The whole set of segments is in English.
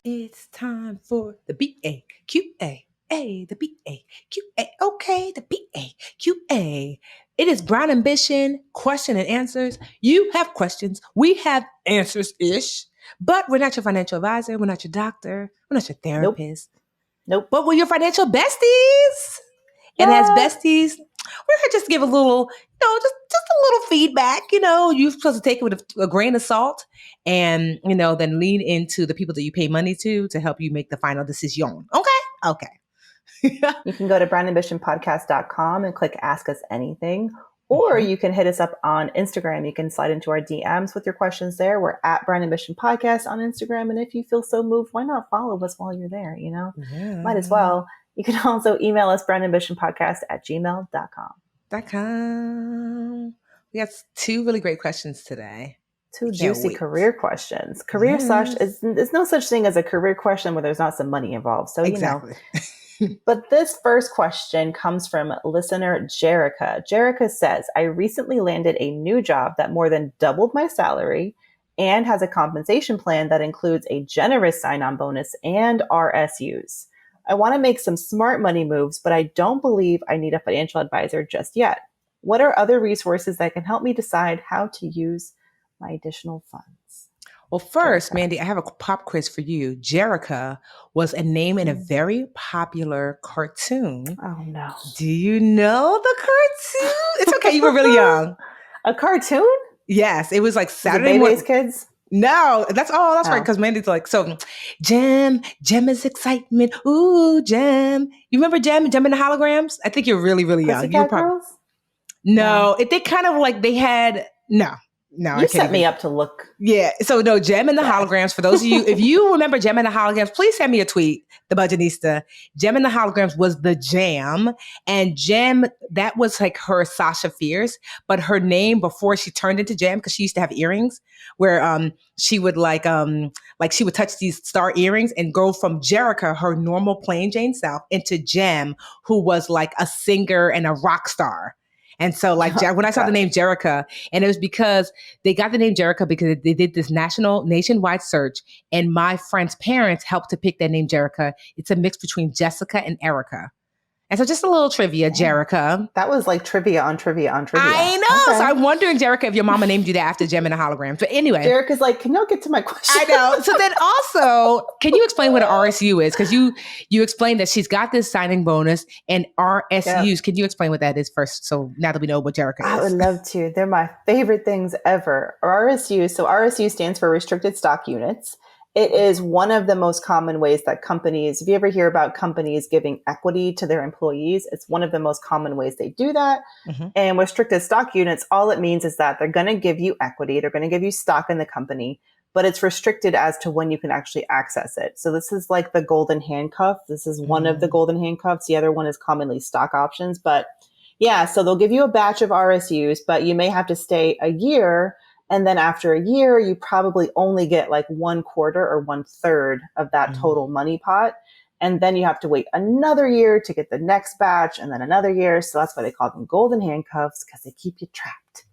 It's time for the BAQA. The BAQA. Okay, the BAQA. It is Brown Ambition, question and answers. You have questions. We have answers ish. But we're not your financial advisor. We're not your doctor. We're not your Nope. therapist. Nope. But we're your financial besties. And as Yeah. besties, we're here just to give a little, just a little feedback. You're supposed to take it with a grain of salt and, then lean into the people that you pay money to help you make the final decision. Okay. You can go to brownambitionpodcast.com and click Ask Us Anything. Or you can hit us up on Instagram. You can slide into our DMs with your questions there. We're at Brown Ambition Podcast on Instagram. And if you feel so moved, why not follow us while you're there? Yeah. Might as well. You can also email us brownambitionpodcast@gmail.com. We got 2 really great questions today. Two juicy career questions. There's no such thing as a career question where there's not some money involved. So, exactly. But this first question comes from listener Jerica. Jerica says, I recently landed a new job that more than doubled my salary and has a compensation plan that includes a generous sign-on bonus and RSUs. I want to make some smart money moves, but I don't believe I need a financial advisor just yet. What are other resources that can help me decide how to use my additional funds? Well, first, Jerica. Mandy, I have a pop quiz for you. Jerica was a name in a very popular cartoon. Oh, no. Do you know the cartoon? It's okay. You were really young. A cartoon? Yes. It was like Saturday morning. Kids? No, that's right. Because Mandy's like, so Gem is excitement. Ooh, Gem. You remember Gem in the Holograms? I think you're really, really young. Pussycat Girls? No, they kind of like they had, no. You set me up to look. Yeah. So no, Gem and the Holograms. For those of you, if you remember Gem and the Holograms, please send me a tweet, the Budgetnista. Gem and the Holograms was the jam. And Gem, that was like her Sasha Fierce, but her name before she turned into Gem, because she used to have earrings where she would like she would touch these star earrings and go from Jerica, her normal plain Jane self, into Gem, who was like a singer and a rock star. And so when I saw the name Jerica, and it was because they got the name Jerica because they did this nationwide search, and my friend's parents helped to pick that name Jerica. It's a mix between Jessica and Erica. And so just a little trivia, Jerica. That was like trivia on trivia on trivia. I know. Okay. So I'm wondering, Jerica, if your mama named you that after Gem and the Holograms. But anyway. Jerica's like, can you get to my question? I know. So then also, can you explain what an RSU is? Because you explained that she's got this signing bonus and RSUs. Yep. Can you explain what that is first? So now that we know what Jerica is. I would love to. They're my favorite things ever. RSU. So RSU stands for restricted stock units. It is one of the most common ways that companies, if you ever hear about companies giving equity to their employees, it's one of the most common ways they do that. Mm-hmm. And restricted stock units, all it means is that they're going to give you equity. They're going to give you stock in the company, but it's restricted as to when you can actually access it. So this is like the golden handcuff. This is one of the golden handcuffs. The other one is commonly stock options. But yeah, so they'll give you a batch of RSUs, but you may have to stay a year. And then after a year, you probably only get like 1/4 or 1/3 of that total money pot. And then you have to wait another year to get the next batch and then another year. So that's why they call them golden handcuffs, because they keep you trapped.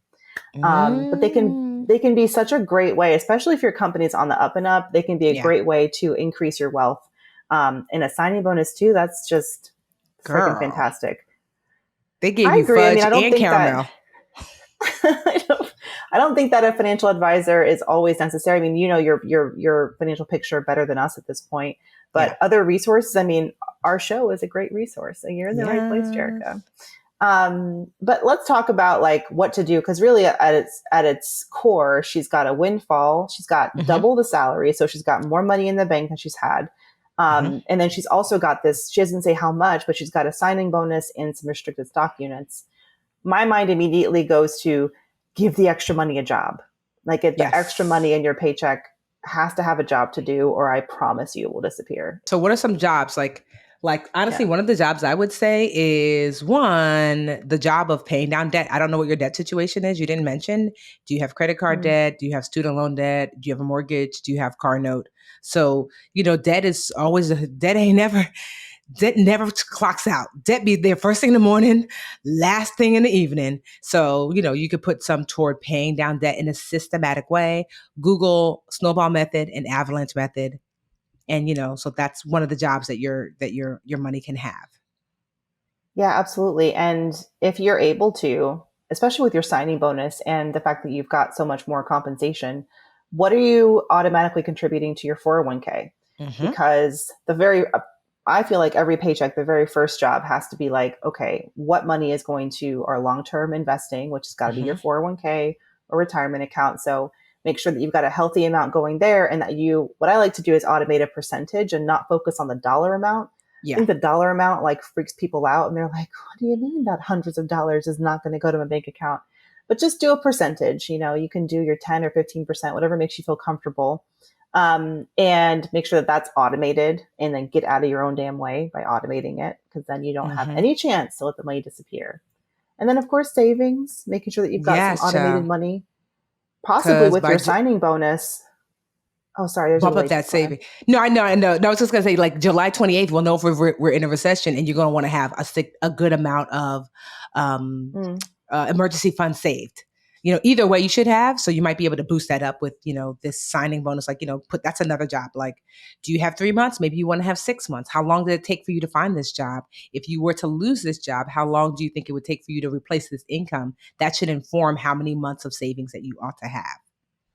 But they can be such a great way, especially if your company's on the up and up. They can be a great way to increase your wealth. And a signing bonus too, that's just freaking fantastic. They gave you fudge and caramel. I don't think that a financial advisor is always necessary. I mean, you know your financial picture better than us at this point. But other resources, I mean, our show is a great resource. So you're in the right place, Jerica. But let's talk about like what to do, because really at its core, she's got a windfall. She's got double the salary, so she's got more money in the bank than she's had. And then she's also got this. She doesn't say how much, but she's got a signing bonus and some restricted stock units. My mind immediately goes to give the extra money a job. Like the extra money in your paycheck has to have a job to do, or I promise you it will disappear. So what are some jobs? Like honestly, one of the jobs I would say is the job of paying down debt. I don't know what your debt situation is. You didn't mention. Do you have credit card debt? Do you have student loan debt? Do you have a mortgage? Do you have car note? So, debt is always, debt never clocks out. Debt be there first thing in the morning, last thing in the evening. So, you could put some toward paying down debt in a systematic way. Google snowball method and avalanche method. And, so that's one of the jobs that your money can have. Yeah, absolutely. And if you're able to, especially with your signing bonus and the fact that you've got so much more compensation, what are you automatically contributing to your 401k? Mm-hmm. Because I feel like every paycheck, the very first job has to be like, okay, what money is going to our long term investing, which has got to be your Mm-hmm. 401k or retirement account. So make sure that you've got a healthy amount going there and that what I like to do is automate a percentage and not focus on the dollar amount. I Yeah. think the dollar amount like freaks people out and they're like, what do you mean that hundreds of dollars is not going to go to my bank account? But just do a percentage. You can do your 10 or 15%, whatever makes you feel comfortable. And make sure that that's automated and then get out of your own damn way by automating it because then you don't have Mm-hmm. any chance to let the money disappear. And then, of course, savings, making sure that you've got some Yes, automated child. money, possibly Because with your signing bonus. Oh, sorry, there's a bump up delay. that Go ahead. saving. No, I know, I know. No, I was just gonna say, like July 28th, we'll know if we're in a recession, and you're gonna want to have a good amount of um, Mm. emergency funds saved. Either way, you should have. So you might be able to boost that up with this signing bonus. Like that's another job. Like, do you have 3 months? Maybe you want to have 6 months. How long did it take for you to find this job? If you were to lose this job, how long do you think it would take for you to replace this income? That should inform how many months of savings that you ought to have.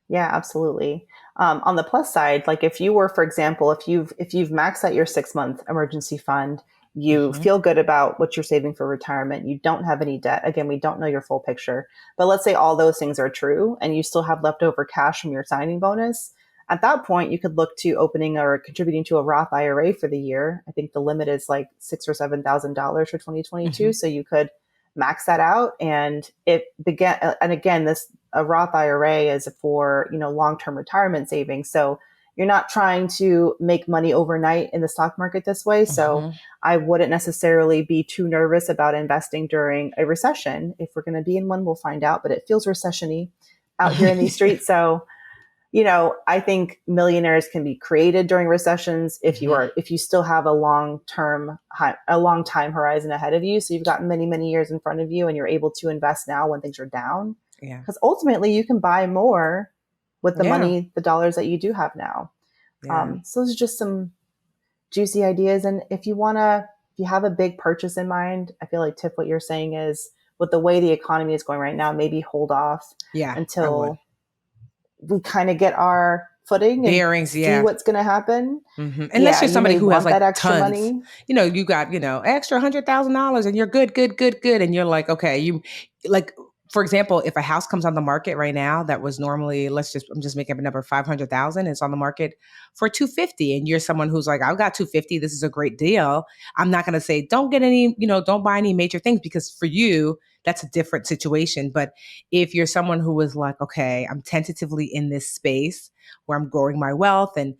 Yeah, absolutely. On the plus side, like if you were, for example, if you've maxed out your 6 month emergency fund, you Mm-hmm. feel good about what you're saving for retirement. You don't have any debt. Again, we don't know your full picture, but let's say all those things are true, and you still have leftover cash from your signing bonus. At that point, you could look to opening or contributing to a Roth IRA for the year. I think the limit is like $6,000 or $7,000 for 2022, Mm-hmm. so you could max that out, and it began. And again, this a Roth IRA is for, long-term retirement savings. So you're not trying to make money overnight in the stock market this way. So Mm-hmm. I wouldn't necessarily be too nervous about investing during a recession. If we're going to be in one, we'll find out, but it feels recession-y out here in these streets. So, I think millionaires can be created during recessions Mm-hmm. if you still have a long time horizon ahead of you. So you've got many, many years in front of you and you're able to invest now when things are down. Yeah. Because ultimately you can buy more with Yeah. the dollars that you do have now. Yeah. So those are just some juicy ideas. And if you have a big purchase in mind, I feel like Tiff, what you're saying is with the way the economy is going right now, maybe hold off Yeah. I would. until we kind of get our footing and Bearings. see Yeah. what's going to happen. Unless Yeah, you're you somebody may who has want like that extra tons, money. you got, extra $100,000 and you're good, good, good, good. And you're like, okay, like, for example, if a house comes on the market right now that was normally, I'm just making up a number, 500,000, it's on the market for 250. And you're someone who's like, I've got 250. This is a great deal. I'm not going to say, don't get any, don't buy any major things because for you, that's a different situation. But if you're someone who was like, okay, I'm tentatively in this space where I'm growing my wealth and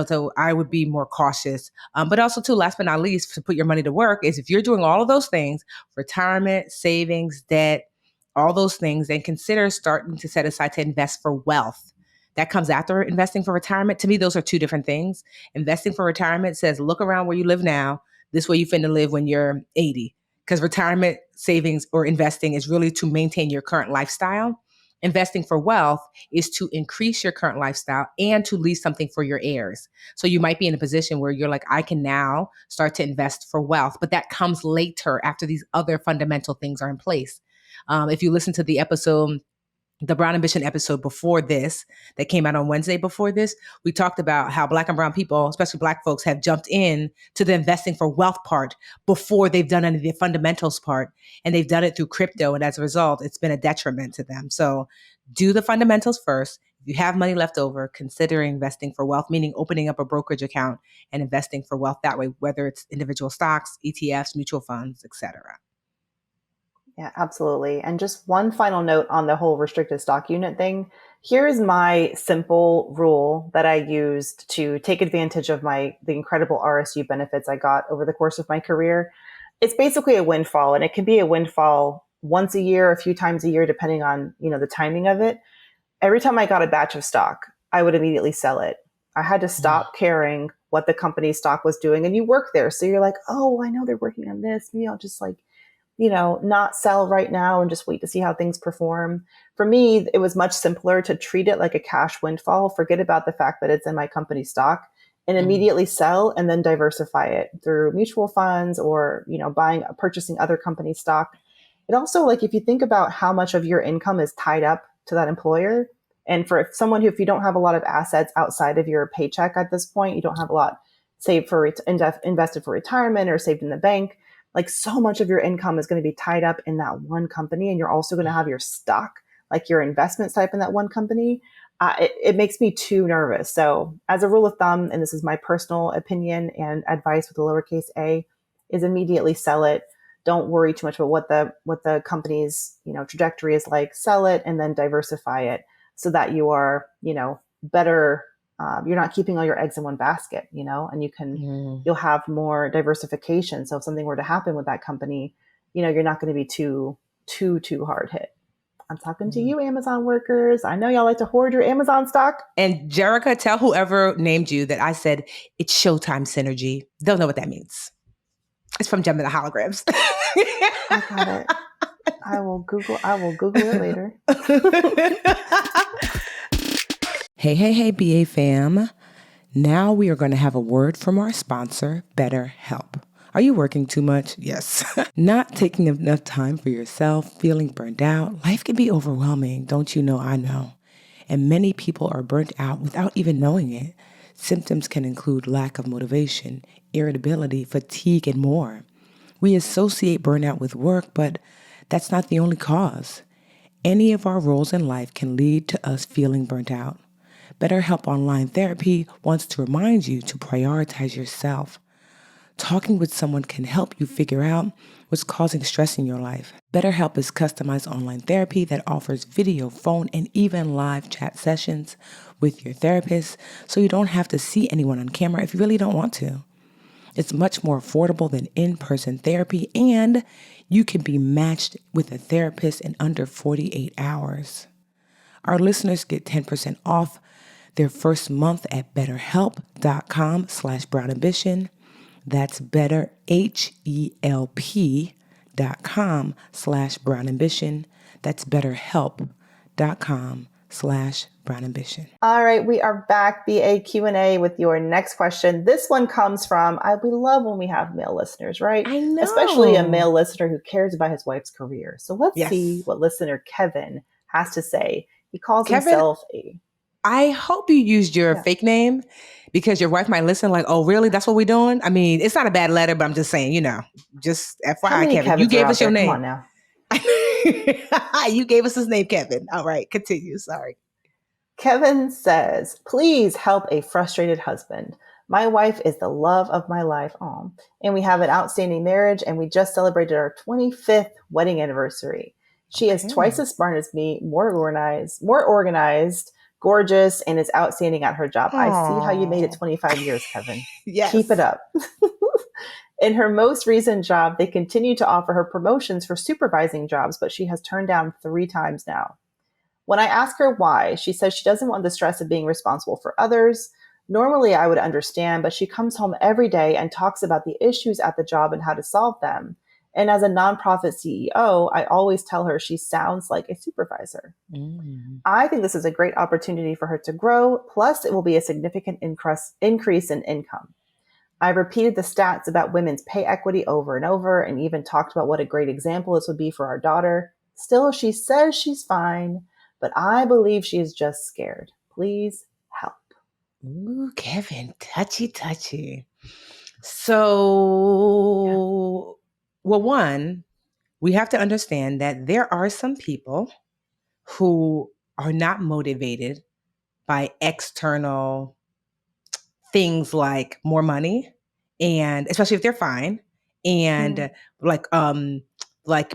so I would be more cautious. But also, too, last but not least, to put your money to work is if you're doing all of those things, retirement, savings, debt, all those things, then consider starting to set aside to invest for wealth. That comes after investing for retirement. To me, those are two different things. Investing for retirement says, look around where you live now. This way you finna live when you're 80. Because retirement savings or investing is really to maintain your current lifestyle. Investing for wealth is to increase your current lifestyle and to leave something for your heirs. So you might be in a position where you're like, I can now start to invest for wealth, but that comes later after these other fundamental things are in place. If you listen to the Brown Ambition episode before this, that came out on Wednesday before this, we talked about how Black and brown people, especially Black folks, have jumped in to the investing for wealth part before they've done any of the fundamentals part. And they've done it through crypto. And as a result, it's been a detriment to them. So do the fundamentals first. If you have money left over, consider investing for wealth, meaning opening up a brokerage account and investing for wealth that way, whether it's individual stocks, ETFs, mutual funds, etc. Yeah, absolutely. And just one final note on the whole restricted stock unit thing. Here's my simple rule that I used to take advantage of the incredible RSU benefits I got over the course of my career. It's basically a windfall, and it can be a windfall once a year, a few times a year, depending on, the timing of it. Every time I got a batch of stock, I would immediately sell it. I had to stop caring what the company's stock was doing. And you work there. So you're like, oh, I know they're working on this. Maybe I'll just not sell right now and just wait to see how things perform. For me, it was much simpler to treat it like a cash windfall, forget about the fact that it's in my company stock and immediately sell and then diversify it through mutual funds or, purchasing other company stock. It also, like, if you think about how much of your income is tied up to that employer, and for someone who, if you don't have a lot of assets outside of your paycheck at this point, you don't have a lot saved for invested for retirement or saved in the bank, like, so much of your income is going to be tied up in that one company, and you're also going to have your stock, like your investment type in that one company. It makes me too nervous. So as a rule of thumb, and this is my personal opinion and advice with a lowercase a, is immediately sell it. Don't worry too much about what the company's, trajectory is like. Sell it and then diversify it so that you are, better. You're not keeping all your eggs in one basket, and you'll have more diversification. So if something were to happen with that company, you're not going to be too hard hit. I'm talking to you, Amazon workers. I know y'all like to hoard your Amazon stock. And Jerica, tell whoever named you that I said it's Showtime synergy. They'll know what that means. It's from Gem and the Holograms. I got it. I will Google it later. Hey, BA fam. Now we are going to have a word from our sponsor, BetterHelp. Are you working too much? Yes. Not taking enough time for yourself, feeling burned out. Life can be overwhelming, don't you know? I know. And many people are burnt out without even knowing it. Symptoms can include lack of motivation, irritability, fatigue, and more. We associate burnout with work, but that's not the only cause. Any of our roles in life can lead to us feeling burnt out. BetterHelp Online Therapy wants to remind you to prioritize yourself. Talking with someone can help you figure out what's causing stress in your life. BetterHelp is customized online therapy that offers video, phone, and even live chat sessions with your therapist, so you don't have to see anyone on camera if you really don't want to. It's much more affordable than in-person therapy, and you can be matched with a therapist in under 48 hours. Our listeners get 10% off their first month at betterhelp.com/brownambition. That's betterhelp.com/brownambition. That's betterhelp.com/brownambition. All right, we are back, BA Q&A, with your next question. This one comes from, we love when we have male listeners, right? I know. Especially a male listener who cares about his wife's career. So let's see what listener Kevin has to say. He calls himself I hope you used your fake name, because your wife might listen like, oh, really? That's what we're doing? I mean, it's not a bad letter, but I'm just saying, just FYI, Kevin. You gave us your name. Come on now. You gave us his name, Kevin. All right, continue. Sorry. Kevin says, please help a frustrated husband. My wife is the love of my life. And we have an outstanding marriage, and we just celebrated our 25th wedding anniversary. She is twice as smart as me, more organized, gorgeous, and is outstanding at her job. Aww. I see how you made it 25 years, Kevin. Yes. Keep it up. In her most recent job, they continue to offer her promotions for supervising jobs, but she has turned down 3 times now. When I ask her why, she says she doesn't want the stress of being responsible for others. Normally, I would understand, but she comes home every day and talks about the issues at the job and how to solve them. And as a nonprofit CEO, I always tell her she sounds like a supervisor. I think this is a great opportunity for her to grow. Plus, it will be a significant increase in income. I've repeated the stats about women's pay equity over and over, and even talked about what a great example this would be for our daughter. Still, she says she's fine, but I believe she is just scared. Please help. Ooh, Kevin, touchy. So... Well, one, we have to understand that there are some people who are not motivated by external things like more money, and especially if they're fine, and like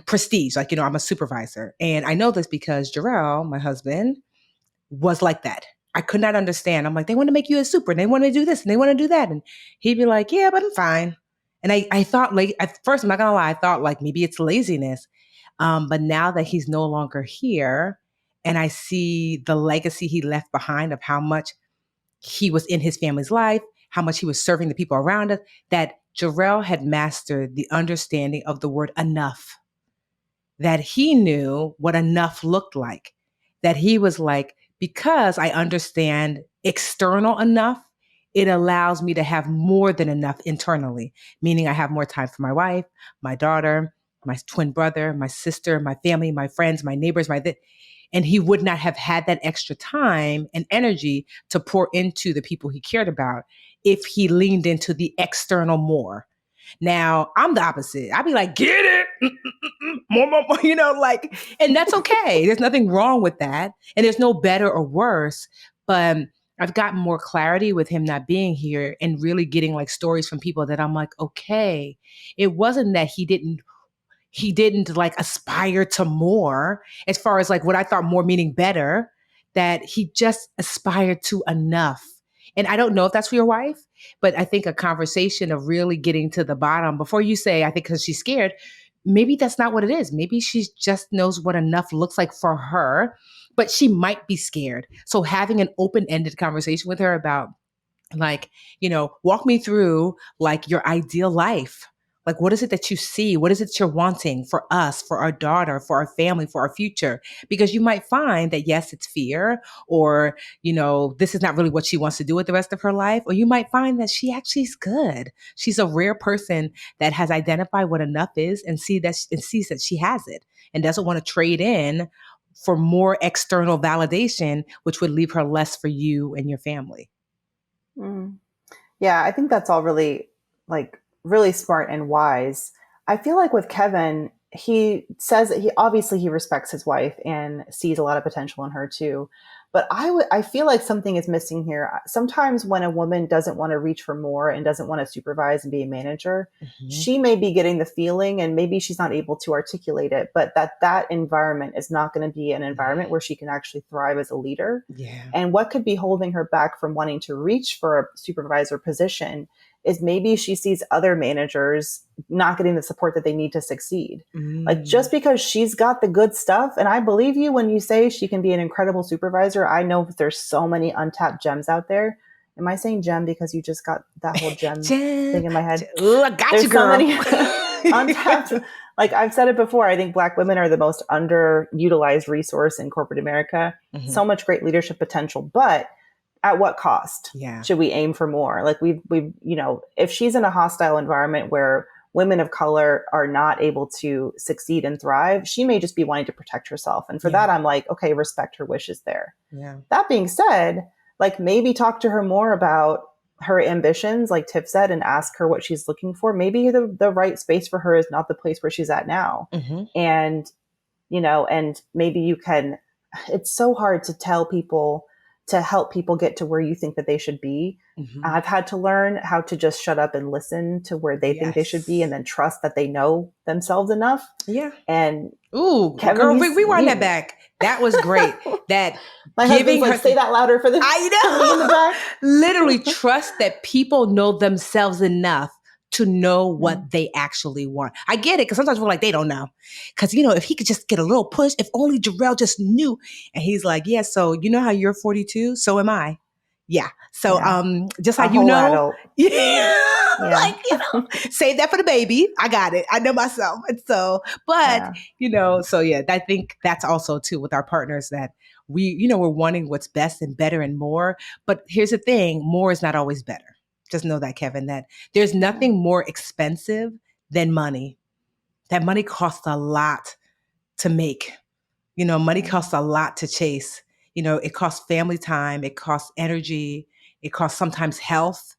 prestige, like, I'm a supervisor. And I know this because Jarrell, my husband, was like that. I could not understand. I'm like, they want to make you a super, and they want to do this, and they want to do that. And he'd be like, yeah, but I'm fine. And I thought, like, at first, I'm not gonna lie, I thought like maybe it's laziness. But now that he's no longer here, and I see the legacy he left behind of how much he was in his family's life, how much he was serving the people around us, that Jarrell had mastered the understanding of the word enough, that he knew what enough looked like, that he was like, because I understand external enough it allows me to have more than enough internally, meaning I have more time for my wife, my daughter, my twin brother, my sister, my family, my friends, my neighbors, and he would not have had that extra time and energy to pour into the people he cared about if he leaned into the external more. Now, I'm the opposite. I'd be like, get it, more, more, more, like, and that's okay. There's nothing wrong with that. And there's no better or worse. But I've gotten more clarity with him not being here and really getting like stories from people that I'm like, okay, it wasn't that he didn't like aspire to more as far as like what I thought more meaning better, that he just aspired to enough. And I don't know if that's for your wife, but I think a conversation of really getting to the bottom before you say, I think because she's scared, maybe that's not what it is. Maybe she just knows what enough looks like for her, but she might be scared. So having an open-ended conversation with her about like, walk me through like your ideal life. Like, what is it that you see? What is it you're wanting for us, for our daughter, for our family, for our future? Because you might find that, yes, it's fear, or, this is not really what she wants to do with the rest of her life. Or you might find that she actually is good. She's a rare person that has identified what enough is and sees that she has it and doesn't want to trade in for more external validation, which would leave her less for you and your family. Mm. Yeah, I think that's all really really smart and wise. I feel like with Kevin, he says that he respects his wife and sees a lot of potential in her too. But I feel like something is missing here. Sometimes when a woman doesn't want to reach for more and doesn't want to supervise and be a manager, Mm-hmm. she may be getting the feeling and maybe she's not able to articulate it, but that environment is not going to be an environment where she can actually thrive as a leader. Yeah. And what could be holding her back from wanting to reach for a supervisor position is maybe she sees other managers not getting the support that they need to succeed. Like, just because she's got the good stuff, and I believe you when you say she can be an incredible supervisor, I know there's so many untapped gems out there. Am I saying gem because you just got that whole gem thing in my head? Oh, I got There's you, girl. so many untapped. Like I've said it before, I think Black women are the most underutilized resource in corporate America. Mm-hmm. So much great leadership potential, but at what cost? Yeah. Should we aim for more? Like we if she's in a hostile environment where women of color are not able to succeed and thrive, she may just be wanting to protect herself. And for that, I'm like, okay, respect her wishes there. Yeah. That being said, like maybe talk to her more about her ambitions, like Tiff said, and ask her what she's looking for. Maybe the right space for her is not the place where she's at now. Mm-hmm. And, and maybe you can, it's so hard to tell people to help people get to where you think that they should be. Mm-hmm. I've had to learn how to just shut up and listen to where they think they should be and then trust that they know themselves enough. Yeah. And Kevin, girl, rewind that back. That was great. That my husband's like, say that louder for the I know. In the back. Literally trust that people know themselves enough to know what they actually want. I get it, because sometimes we're like, they don't know. Because, if he could just get a little push, if only Jarrell just knew. And he's like, yeah, so you know how you're 42? So am I. Yeah. So just like adult. Yeah. Like, save that for the baby. I got it. I know myself. And so, but, I think that's also too with our partners that we're wanting what's best and better and more. But here's the thing, more is not always better. Just know that, Kevin, that there's nothing more expensive than money. That money costs a lot to make. Money costs a lot to chase. It costs family time. It costs energy. It costs sometimes health.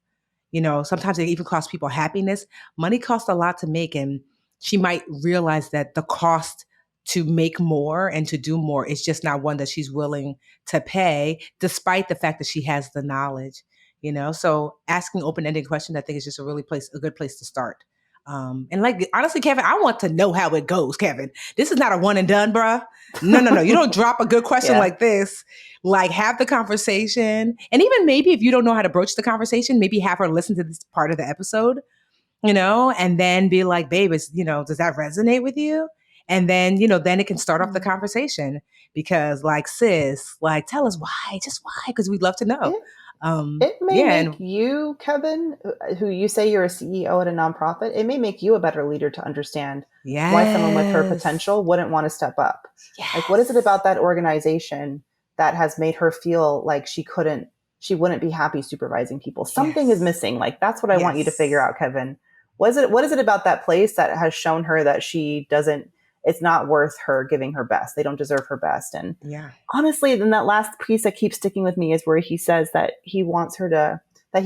Sometimes it even costs people happiness. Money costs a lot to make. And she might realize that the cost to make more and to do more is just not one that she's willing to pay, despite the fact that she has the knowledge. So asking open-ended questions, I think, is just a good place to start. And like, honestly, Kevin, I want to know how it goes, Kevin. This is not a one and done, bruh. No. You don't drop a good question like this. Like, have the conversation. And even maybe if you don't know how to broach the conversation, maybe have her listen to this part of the episode, and then be like, babe, does that resonate with you? And then, then it can start off the conversation, because like, sis, like, tell us why, just why, because we'd love to know. It may make you, Kevin, who you say you're a CEO at a nonprofit, it may make you a better leader to understand why someone with her potential wouldn't want to step up. Like, what is it about that organization that has made her feel like she couldn't she wouldn't be happy supervising people. Something is missing. Like, that's what I want you to figure out, Kevin. What is it about that place that has shown her that she doesn't, it's not worth her giving her best? They don't deserve her best. And honestly, then that last piece that keeps sticking with me is where he says that he wants her to,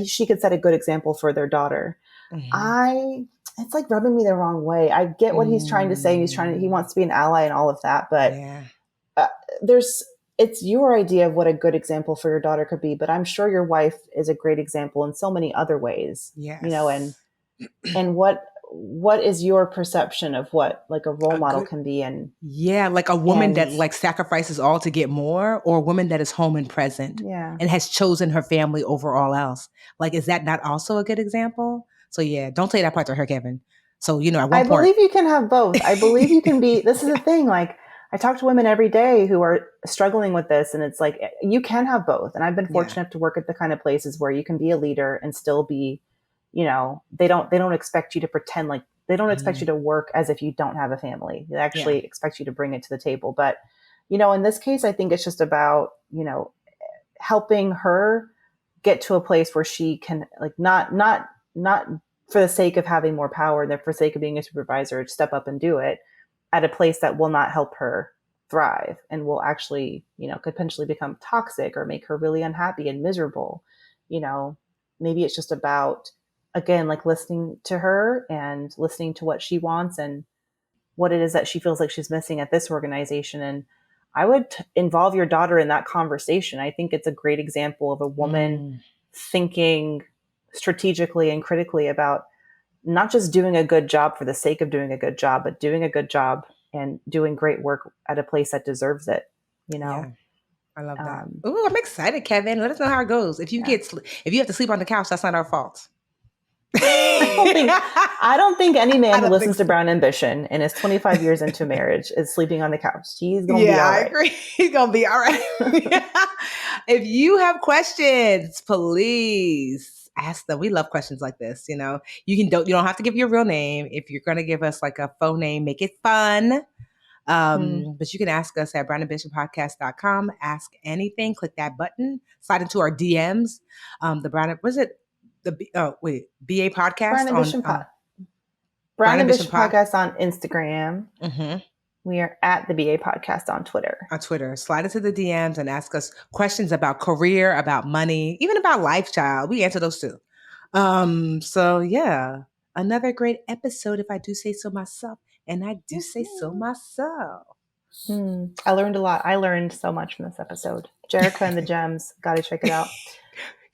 she could set a good example for their daughter. It's like rubbing me the wrong way. I get what he's trying to say. He wants to be an ally and all of that, but it's your idea of what a good example for your daughter could be, but I'm sure your wife is a great example in so many other ways. You know, and what is your perception of what like a role model can be? And like a woman that like sacrifices all to get more, or a woman that is home and present and has chosen her family over all else. Like, is that not also a good example? So don't say that part to her, Kevin. So, you know, at one point, believe you can have both. I believe you can be, this is the thing, like, I talk to women every day who are struggling with this, and it's like, you can have both. And I've been fortunate to work at the kind of places where you can be a leader and still be, you know, they don't expect you to pretend like, they don't expect you to work as if you don't have a family. They actually expect you to bring it to the table. But, you know, in this case, I think it's just about, you know, helping her get to a place where she can, like, not for the sake of having more power, and for the sake of being a supervisor, step up and do it at a place that will not help her thrive and will actually, you know, could potentially become toxic or make her really unhappy and miserable. You know, maybe it's just about, again, like listening to her and listening to what she wants and what it is that she feels like she's missing at this organization. And I would involve your daughter in that conversation. I think it's a great example of a woman thinking strategically and critically about not just doing a good job for the sake of doing a good job, but doing a good job and doing great work at a place that deserves it. You know? Yeah, I love that. Ooh, I'm excited, Kevin. Let us know how it goes. If you if you have to sleep on the couch, that's not our fault. I don't think any man who listens to Brown Ambition and is 25 years into marriage is sleeping on the couch. He's going to be all right. I agree. He's going to be all right. If you have questions, please ask them. We love questions like this. You know, you don't have to give your real name. If you're going to give us like a phone name, make it fun. But you can ask us at brownambitionpodcast.com. Ask anything. Click that button. Slide into our DMs. The BA Podcast Brown Ambition Podcast on Instagram. We are at the BA Podcast on Twitter. On Twitter. Slide into the DMs and ask us questions about career, about money, even about life, child. We answer those too. So yeah, another great episode, if I do say so myself. And I do say so myself. I learned a lot. I learned so much from this episode. Jerica and the Gems. Got to check it out.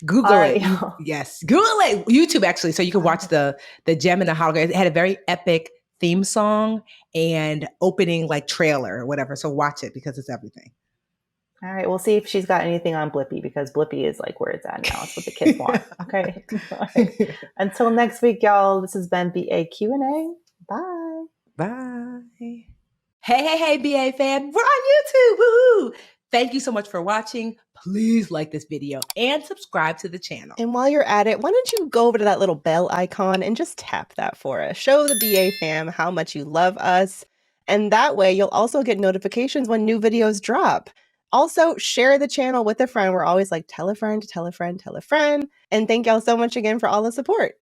Google it. Yes. Google it. YouTube, actually. So you can watch the Gem and the Hologram. It had a very epic theme song and opening like trailer or whatever. So watch it because it's everything. All right. We'll see if she's got anything on Blippi, because Blippi is like where it's at now. It's what the kids want. Okay. Right. Until next week, y'all. This has been BA Q&A. Bye. Bye. Hey, BA fam. We're on YouTube. Woohoo! Thank you so much for watching. Please like this video and subscribe to the channel. And while you're at it, why don't you go over to that little bell icon and just tap that for us. Show the BA fam how much you love us. And that way you'll also get notifications when new videos drop. Also, share the channel with a friend. We're always like, tell a friend, tell a friend, tell a friend. And thank y'all so much again for all the support.